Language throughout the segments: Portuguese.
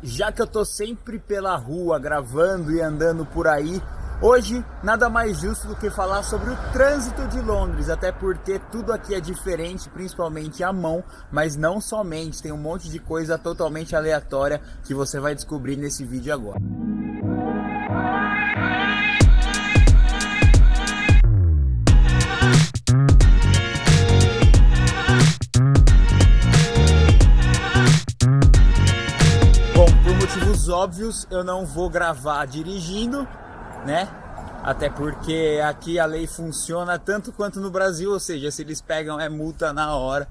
Já que eu tô sempre pela rua gravando e andando por aí, hoje nada mais justo do que falar sobre o trânsito de Londres, até porque tudo aqui é diferente, principalmente a mão, mas não somente, tem um monte de coisa totalmente aleatória que você vai descobrir nesse vídeo agora. Motivos óbvios, eu não vou gravar dirigindo, né? Até porque aqui a lei funciona tanto quanto no Brasil, ou seja, se eles pegam é multa na hora.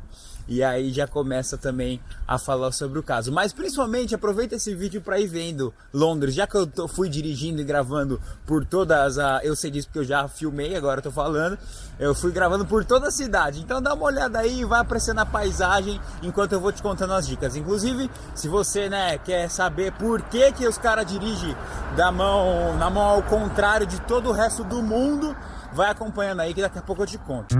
E aí já começa também a falar sobre o caso. Mas principalmente aproveita esse vídeo para ir vendo Londres. Já que eu fui dirigindo e gravando por todas as... Eu sei disso porque eu já filmei, agora eu tô falando. Eu fui gravando por toda a cidade. Então dá uma olhada aí, vai aparecendo a paisagem enquanto eu vou te contando as dicas. Inclusive, se você quer saber por que os caras dirigem na mão ao contrário de todo o resto do mundo, vai acompanhando aí que daqui a pouco eu te conto.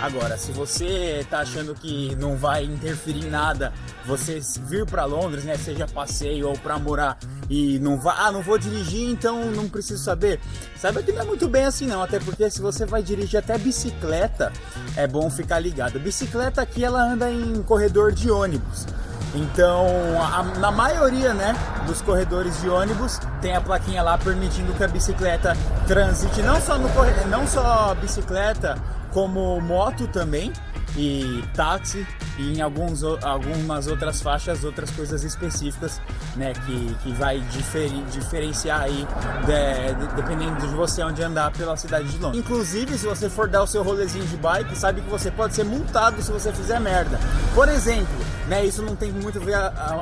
Agora, se você tá achando que não vai interferir em nada, você vir para Londres, né, seja passeio ou para morar e não vou dirigir, então não preciso saber. Saiba que não é muito bem assim não, até porque se você vai dirigir até bicicleta, é bom ficar ligado. Bicicleta aqui ela anda em corredor de ônibus. Então, na maioria, dos corredores de ônibus, tem a plaquinha lá permitindo que a bicicleta transite, não só bicicleta, como moto também, e táxi, e em algumas outras faixas, outras coisas específicas, que vai diferenciar aí, dependendo de você onde andar pela cidade de Londres. Inclusive, se você for dar o seu rolezinho de bike, sabe que você pode ser multado se você fizer merda. Por exemplo, isso não tem muito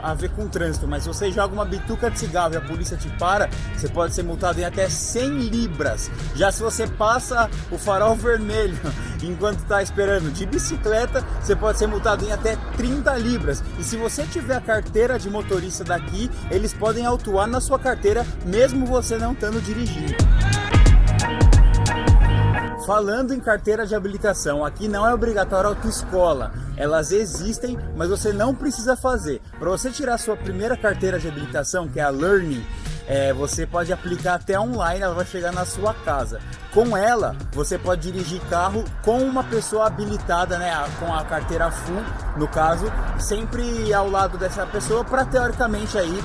a ver com o trânsito, mas se você joga uma bituca de cigarro e a polícia te para, você pode ser multado em até 100 libras. Já se você passa o farol vermelho enquanto está esperando de bicicleta, você pode ser multado em até 30 libras. E se você tiver a carteira de motorista daqui, eles podem autuar na sua carteira, mesmo você não estando dirigindo. Falando em carteira de habilitação, aqui não é obrigatório a autoescola. Elas existem, mas você não precisa fazer. Para você tirar sua primeira carteira de habilitação, que é a Learning, você pode aplicar até online, ela vai chegar na sua casa. Com ela, você pode dirigir carro com uma pessoa habilitada, com a carteira full, no caso, sempre ao lado dessa pessoa, para teoricamente aí,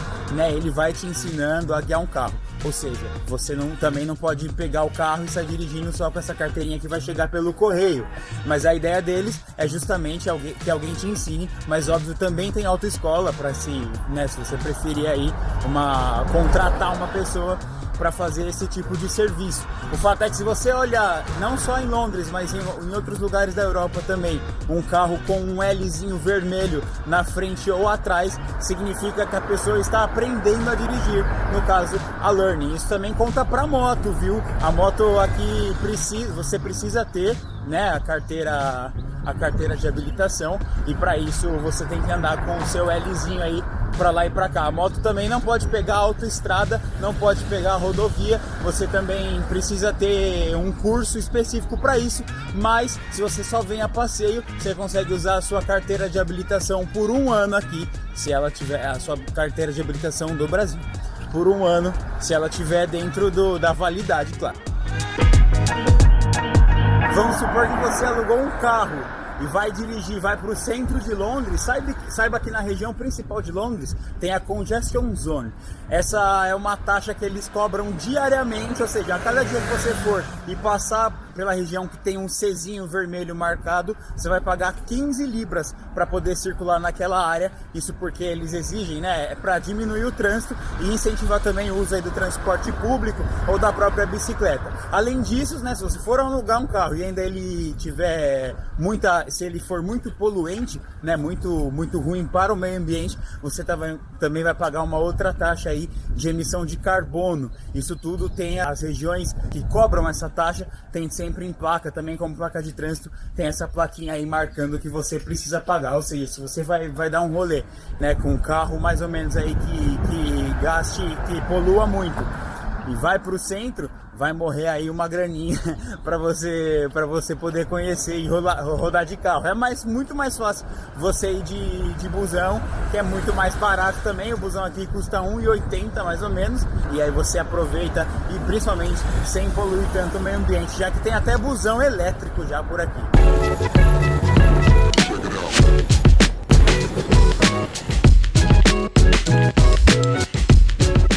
ele vai te ensinando a guiar um carro. Ou seja, você também não pode pegar o carro e sair dirigindo só com essa carteirinha que vai chegar pelo correio. Mas a ideia deles é justamente que alguém te ensine, mas óbvio também tem autoescola para se você preferir aí contratar uma pessoa para fazer esse tipo de serviço. O fato é que se você olhar, não só em Londres, mas em outros lugares da Europa também, um carro com um Lzinho vermelho na frente ou atrás, significa que a pessoa está aprendendo a dirigir, no caso, a Learning. Isso também conta para moto, viu? A moto aqui você precisa ter, a carteira de habilitação, e para isso você tem que andar com o seu Lzinho aí para lá e para cá. A moto também não pode pegar autoestrada, não pode pegar rodovia, você também precisa ter um curso específico para isso, mas se você só vem a passeio, você consegue usar a sua carteira de habilitação por um ano aqui, se ela tiver a sua carteira de habilitação do Brasil, por um ano, se ela tiver dentro da validade, claro. Vamos supor que você alugou um carro e vai dirigir, vai para o centro de Londres. Saiba que na região principal de Londres tem a Congestion Zone. Essa é uma taxa que eles cobram diariamente, ou seja, a cada dia que você for e passar pela região que tem um Czinho vermelho marcado, você vai pagar 15 libras para poder circular naquela área. Isso porque eles exigem, para diminuir o trânsito e incentivar também o uso aí do transporte público ou da própria bicicleta. Além disso, se você for alugar um carro e ainda ele tiver se ele for muito poluente, muito ruim para o meio ambiente, você também vai pagar uma outra taxa aí de emissão de carbono. Isso tudo tem as regiões que cobram essa taxa, tem sempre em placa, também como placa de trânsito, tem essa plaquinha aí marcando que você precisa pagar. Ou seja, se você vai dar um rolê, com um carro mais ou menos aí que gaste, que polua muito, e vai para o centro, vai morrer aí uma graninha para você poder conhecer e rodar de carro. É muito mais fácil você ir de busão, que é muito mais barato também. O busão aqui custa R$1,80 mais ou menos, e aí você aproveita e principalmente sem poluir tanto o meio ambiente, já que tem até busão elétrico já por aqui.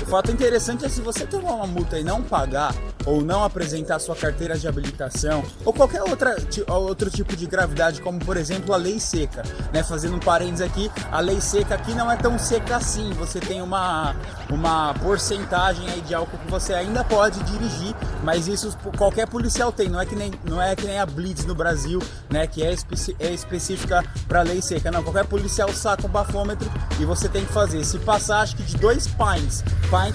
O fato interessante é, se você tomar uma multa e não pagar ou não apresentar sua carteira de habilitação ou qualquer outro tipo de gravidade, como por exemplo a lei seca, né? Fazendo um parênteses aqui, a lei seca aqui não é tão seca assim, você tem uma porcentagem aí de álcool que você ainda pode dirigir, mas isso qualquer policial tem, não é que nem a Blitz no Brasil, né? Que é específica para lei seca, não, qualquer policial saca um bafômetro e você tem que fazer, se passar acho que de 2 pints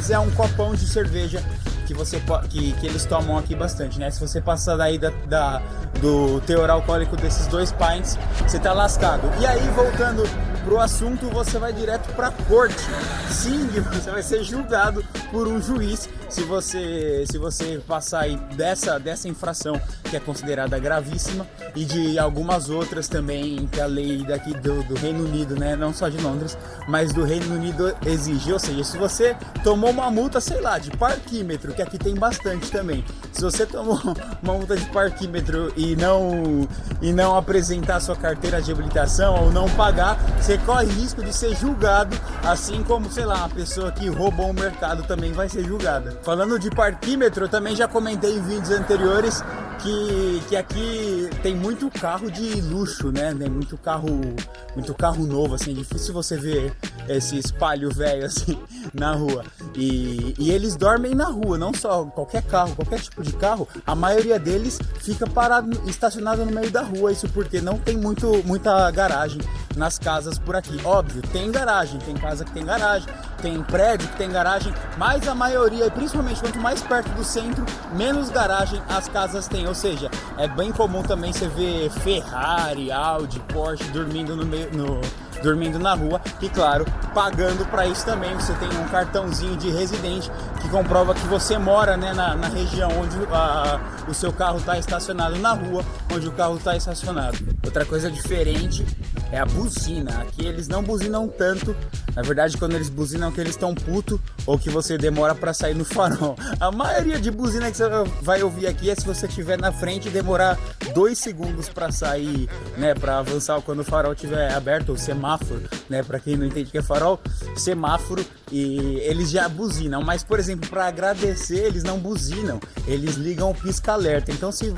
é um copão de cerveja que eles tomam aqui bastante, né? Se você passar daí do teor alcoólico desses 2 pints, você tá lascado. E aí, voltando pro assunto, você vai direto pra corte. Sim, você vai ser julgado por um juiz se você passar aí dessa infração, que é considerada gravíssima, e de algumas outras também que a lei daqui do Reino Unido, né? Não só de Londres, mas do Reino Unido exige. Ou seja, se você tomou uma multa, sei lá, de parquímetro, que aqui tem bastante também, se você tomou uma multa de parquímetro e não apresentar sua carteira de habilitação ou não pagar, você corre risco de ser julgado, assim como, sei lá, a pessoa que roubou o mercado também vai ser julgada. Falando de parquímetro, eu também já comentei em vídeos anteriores que aqui tem muito carro de luxo, né? Tem muito carro novo, assim, é difícil você ver esse espalho velho assim na rua. E eles dormem na rua, não só qualquer carro, qualquer tipo de carro, a maioria deles fica parado, estacionado no meio da rua. Isso porque não tem muita garagem nas casas por aqui. Óbvio, tem garagem, tem casa que tem garagem, tem prédio que tem garagem, mas a maioria, principalmente quanto mais perto do centro, menos garagem as casas têm. Ou seja, é bem comum também você ver Ferrari, Audi, Porsche dormindo dormindo na rua e, claro, pagando para isso também. Você tem um cartãozinho de residente que comprova que você mora, né, na região onde o seu carro está estacionado, na rua onde o carro está estacionado. Outra coisa diferente é a buzina. Aqui eles não buzinam tanto. Na verdade, quando eles buzinam, que eles estão putos ou que você demora para sair no farol. A maioria de buzina que você vai ouvir aqui é se você estiver na frente e demorar 2 segundos para sair, né, para avançar quando o farol estiver aberto, o semáforo, né, para quem não entende o que é farol, semáforo, e eles já buzinam. Mas, por exemplo, para agradecer, eles não buzinam, eles ligam o pisca-alerta. Então, se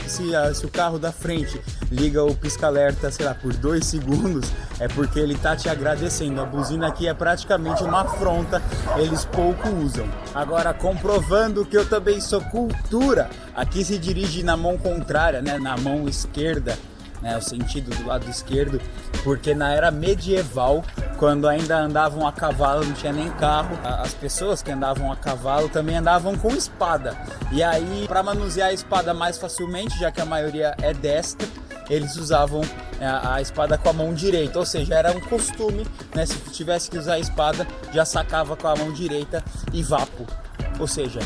o carro da frente liga o pisca-alerta, sei lá, por 2 segundos, é porque ele tá te agradecendo. A buzina aqui é praticamente uma afronta, eles pouco usam. Agora, comprovando que eu também sou cultura, aqui se dirige na mão contrária, né, na mão esquerda, né, o sentido do lado esquerdo, porque na era medieval, quando ainda andavam a cavalo, não tinha nem carro, as pessoas que andavam a cavalo também andavam com espada. E aí, para manusear a espada mais facilmente, já que a maioria é destra, eles usavam a espada com a mão direita, ou seja, era um costume, né? Se tivesse que usar a espada, já sacava com a mão direita e vapo. Ou seja,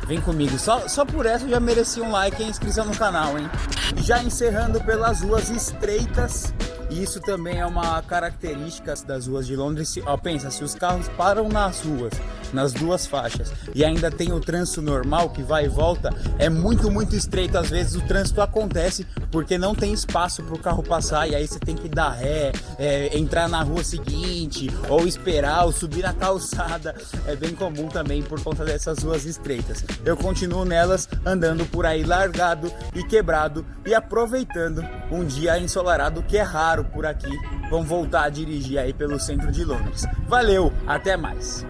vem comigo, só por essa eu já merecia um like e inscrição no canal, hein? E já encerrando pelas ruas estreitas, e isso também é uma característica das ruas de Londres. Pensa, se os carros param nas ruas, nas 2 faixas, e ainda tem o trânsito normal que vai e volta, é muito, muito estreito. Às vezes o trânsito acontece porque não tem espaço para o carro passar, e aí você tem que dar ré, entrar na rua seguinte, ou esperar, ou subir na calçada. É bem comum também por conta dessas ruas estreitas. Eu continuo nelas, andando por aí largado e quebrado, e aproveitando um dia ensolarado, que é raro por aqui. Vamos voltar a dirigir aí pelo centro de Londres. Valeu, até mais!